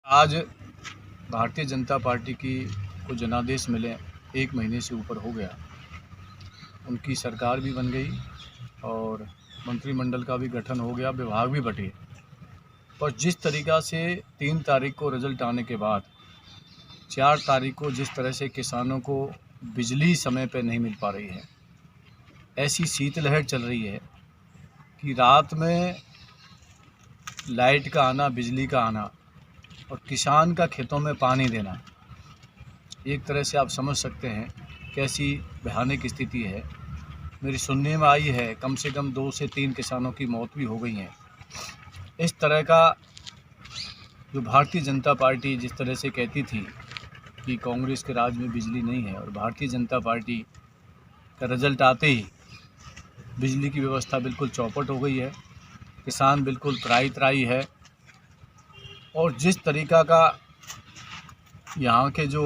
आज भारतीय जनता पार्टी की को जनादेश मिले 1 महीने से ऊपर हो गया। उनकी सरकार भी बन गई और मंत्रिमंडल का भी गठन हो गया, विभाग भी बटे। पर जिस तरीक़ा से 3 तारीख को रिजल्ट आने के बाद 4 तारीख को जिस तरह से किसानों को बिजली समय पर नहीं मिल पा रही है, ऐसी शीतलहर चल रही है कि रात में लाइट का आना, बिजली का आना और किसान का खेतों में पानी देना, एक तरह से आप समझ सकते हैं कैसी भयानक स्थिति है। मेरी सुनने में आई है कम से कम 2 से 3 किसानों की मौत भी हो गई है। इस तरह का जो भारतीय जनता पार्टी जिस तरह से कहती थी कि कांग्रेस के राज में बिजली नहीं है, और भारतीय जनता पार्टी का रिजल्ट आते ही बिजली की व्यवस्था बिल्कुल चौपट हो गई है, किसान बिल्कुल त्राही है। और जिस तरीक़ा का यहाँ के जो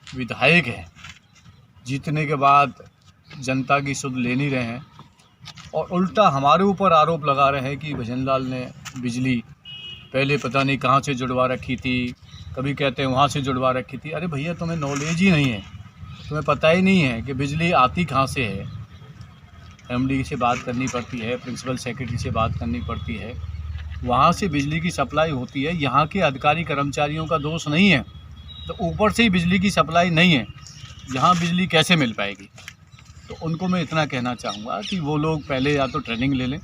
विधायक हैं जीतने के बाद जनता की सुध ले नहीं रहे हैं और उल्टा हमारे ऊपर आरोप लगा रहे हैं कि भजन लाल ने बिजली पहले पता नहीं कहाँ से जुड़वा रखी थी, कभी कहते हैं वहाँ से जुड़वा रखी थी। अरे भैया, तुम्हें नॉलेज ही नहीं है, तुम्हें पता ही नहीं है कि बिजली आती कहाँ से है। एमडी से बात करनी पड़ती है, प्रिंसिपल सेक्रेटरी से बात करनी पड़ती है, वहाँ से बिजली की सप्लाई होती है। यहाँ के अधिकारी कर्मचारियों का दोष नहीं है, तो ऊपर से ही बिजली की सप्लाई नहीं है, यहाँ बिजली कैसे मिल पाएगी। तो उनको मैं इतना कहना चाहूँगा कि वो लोग पहले या तो ट्रेनिंग ले लें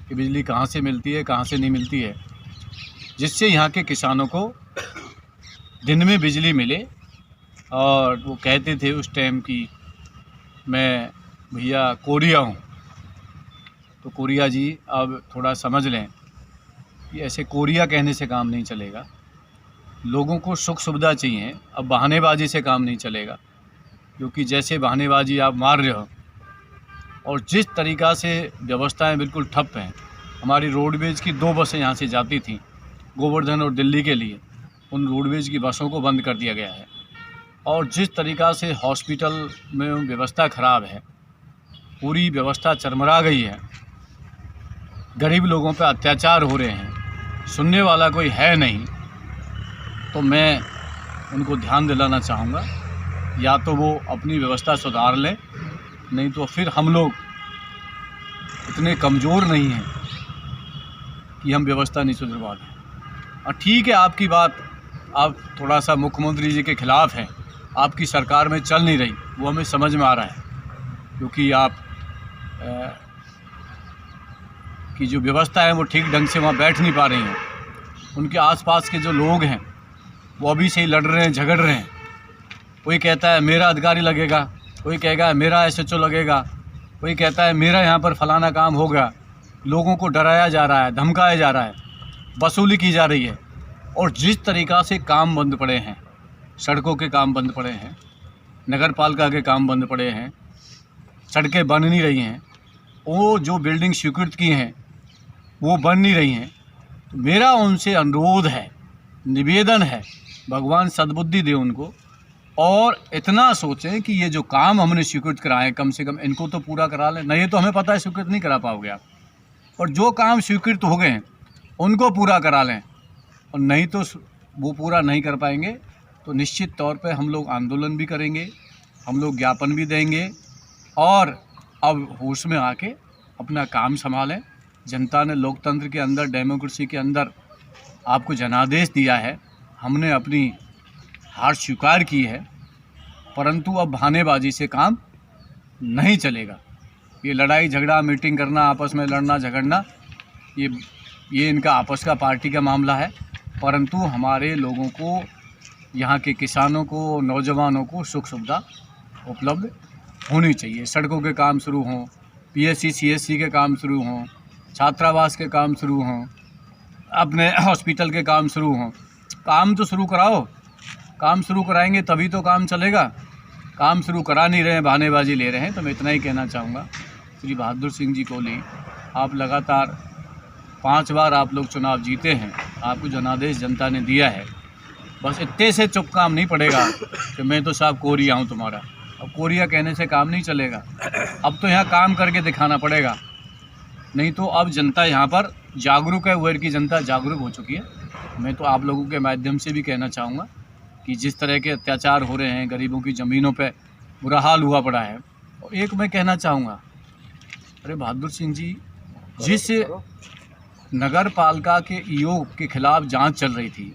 कि बिजली कहाँ से मिलती है, कहाँ से नहीं मिलती है, जिससे यहाँ के किसानों को दिन में बिजली मिले। और वो कहते थे उस टाइम कि मैं भैया कोरिया हूँ, तो कोरिया जी अब थोड़ा समझ लें कि ऐसे कोरिया कहने से काम नहीं चलेगा। लोगों को सुख सुविधा चाहिए, अब बहानेबाजी से काम नहीं चलेगा, क्योंकि जैसे बहानेबाजी आप मार रहे हो और जिस तरीक़ा से व्यवस्थाएं बिल्कुल ठप हैं। हमारी रोडवेज की 2 बसें यहाँ से जाती थीं गोवर्धन और दिल्ली के लिए, उन रोडवेज की बसों को बंद कर दिया गया है। और जिस तरीक़ा से हॉस्पिटल में व्यवस्था ख़राब है, पूरी व्यवस्था चरमरा गई है, गरीब लोगों पर अत्याचार हो रहे हैं, सुनने वाला कोई है नहीं। तो मैं उनको ध्यान दिलाना चाहूँगा, या तो वो अपनी व्यवस्था सुधार लें, नहीं तो फिर हम लोग इतने कमज़ोर नहीं हैं कि हम व्यवस्था नहीं सुधरवा दें। और ठीक है, आपकी बात, आप थोड़ा सा मुख्यमंत्री जी के ख़िलाफ़ हैं, आपकी सरकार में चल नहीं रही, वो हमें समझ में आ रहा है, क्योंकि आप की जो व्यवस्था है वो ठीक ढंग से वहाँ बैठ नहीं पा रही हैं। उनके आसपास के जो लोग हैं वो अभी से ही लड़ रहे हैं, झगड़ रहे हैं। कोई कहता है मेरा अधिकारी लगेगा, कोई कहेगा मेरा एसएचओ लगेगा, कोई कहता है मेरा यहाँ पर फलाना काम हो गया। लोगों को डराया जा रहा है, धमकाया जा रहा है, वसूली की जा रही है। और जिस तरीक़ा से काम बंद पड़े हैं, सड़कों के काम बंद पड़े हैं, नगर पालिका के काम बंद पड़े हैं, सड़कें बन नहीं रही हैं, वो जो बिल्डिंग स्वीकृत की हैं वो बन नहीं रही हैं। तो मेरा उनसे अनुरोध है, निवेदन है, भगवान सद्बुद्धि दे उनको, और इतना सोचें कि ये जो काम हमने स्वीकृत कराए कम से कम इनको तो पूरा करा लें। नहीं तो हमें पता है स्वीकृत नहीं करा पाओगे आप, और जो काम स्वीकृत हो गए हैं उनको पूरा करा लें। और नहीं तो वो पूरा नहीं कर पाएंगे तो निश्चित तौर पे हम लोग आंदोलन भी करेंगे, हम लोग ज्ञापन भी देंगे। और अब होश में आके अपना काम संभालें। जनता ने लोकतंत्र के अंदर, डेमोक्रेसी के अंदर आपको जनादेश दिया है, हमने अपनी हार स्वीकार की है, परंतु अब बहानेबाजी से काम नहीं चलेगा। ये लड़ाई झगड़ा, मीटिंग करना, आपस में लड़ना झगड़ना, ये इनका आपस का पार्टी का मामला है। परंतु हमारे लोगों को, यहाँ के किसानों को, नौजवानों को सुख सुविधा उपलब्ध होनी चाहिए। सड़कों के काम शुरू हों, पीएससी सीएससी के काम शुरू हों, छात्रावास के काम शुरू हों, अपने हॉस्पिटल के काम शुरू हों। काम तो शुरू कराओ, काम शुरू कराएंगे तभी तो काम चलेगा। काम शुरू करा नहीं रहे हैं, बहानेबाजी ले रहे हैं। तो मैं इतना ही कहना चाहूँगा, श्री बहादुर सिंह जी कोहली, आप लगातार 5 बार आप लोग चुनाव जीते हैं, आपको जनादेश जनता ने दिया है। बस इतने से चुप काम नहीं पड़ेगा कि मैं तो साहब कोरिया हूँ तुम्हारा। अब कोरिया कहने से काम नहीं चलेगा, अब तो यहाँ काम करके दिखाना पड़ेगा। नहीं तो अब जनता यहाँ पर जागरूक है, उधर की जनता जागरूक हो चुकी है। मैं तो आप लोगों के माध्यम से भी कहना चाहूँगा कि जिस तरह के अत्याचार हो रहे हैं, गरीबों की ज़मीनों पे बुरा हाल हुआ पड़ा है। और एक मैं कहना चाहूँगा, अरे बहादुर सिंह जी, जिस नगर पालिका के ईओ के खिलाफ जांच चल रही थी,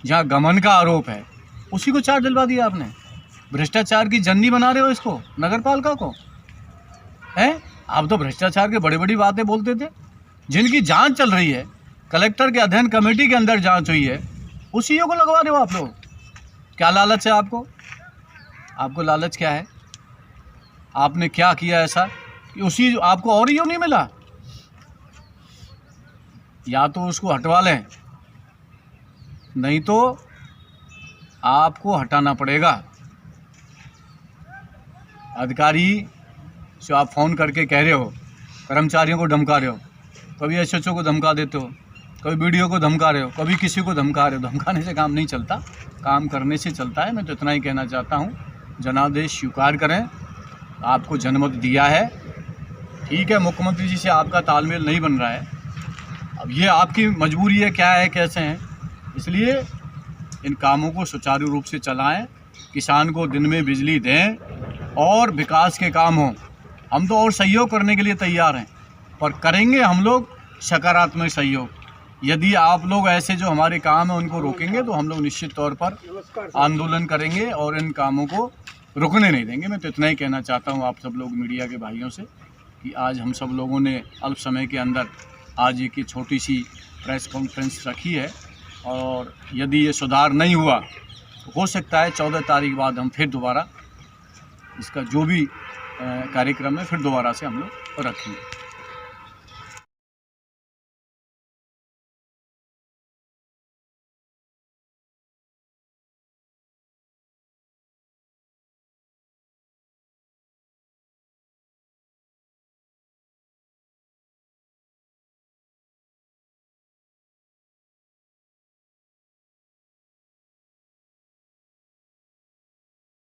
जहां गमन का आरोप है, उसी को चार्ज दिलवा दिया आपने। भ्रष्टाचार की जननी बना रहे हो इसको, नगर पालिका को, हैं? आप तो भ्रष्टाचार के बड़ी बड़ी बातें बोलते थे। जिनकी जांच चल रही है, कलेक्टर के अध्ययन कमेटी के अंदर जांच हुई है, उस ईओ को लगवा रहे हो आप लोग। क्या लालच है आपको? आपको लालच क्या है? आपने क्या किया ऐसा कि उसी आपको और ईओ नहीं मिला? या तो उसको हटवा लें, नहीं तो आपको हटाना पड़ेगा। अधिकारी से आप फ़ोन करके कह रहे हो, कर्मचारियों को धमका रहे हो, कभी एसएचओ को धमका देते हो, कभी बीडीओ को धमका रहे हो, कभी किसी को धमका रहे हो। धमकाने से काम नहीं चलता, काम करने से चलता है। मैं तो इतना ही कहना चाहता हूँ, जनादेश स्वीकार करें। आपको जनमत दिया है, ठीक है, मुख्यमंत्री जी से आपका तालमेल नहीं बन रहा है, अब ये आपकी मजबूरी है, क्या है, कैसे हैं, इसलिए इन कामों को सुचारू रूप से चलाएं, किसान को दिन में बिजली दें और विकास के काम हों। हम तो और सहयोग करने के लिए तैयार हैं, पर करेंगे हम लोग सकारात्मक सहयोग। यदि आप लोग ऐसे जो हमारे काम हैं उनको रोकेंगे तो हम लोग निश्चित तौर पर आंदोलन करेंगे और इन कामों को रुकने नहीं देंगे। मैं तो इतना ही कहना चाहता हूँ आप सब लोग मीडिया के भाइयों से कि आज हम सब लोगों ने अल्प समय के अंदर आज एक छोटी सी प्रेस कॉन्फ्रेंस रखी है, और यदि ये सुधार नहीं हुआ तो हो सकता है 14 तारीख बाद हम फिर दोबारा इसका जो भी कार्यक्रम है फिर दोबारा से हम लोग रखेंगे।